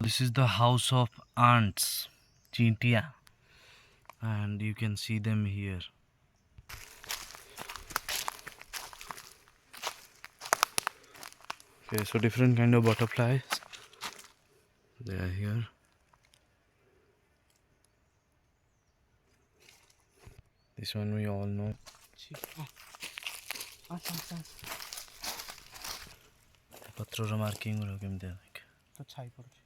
This is the house of ants, Chintia, and you can see them here. Okay, so different kind of butterflies, they are here. This one we all know. ପତ୍ରର marking ଗୁଡ଼ା କେମିତି ଦେଖ। ତ ଛାଇ ପଡୁଛି।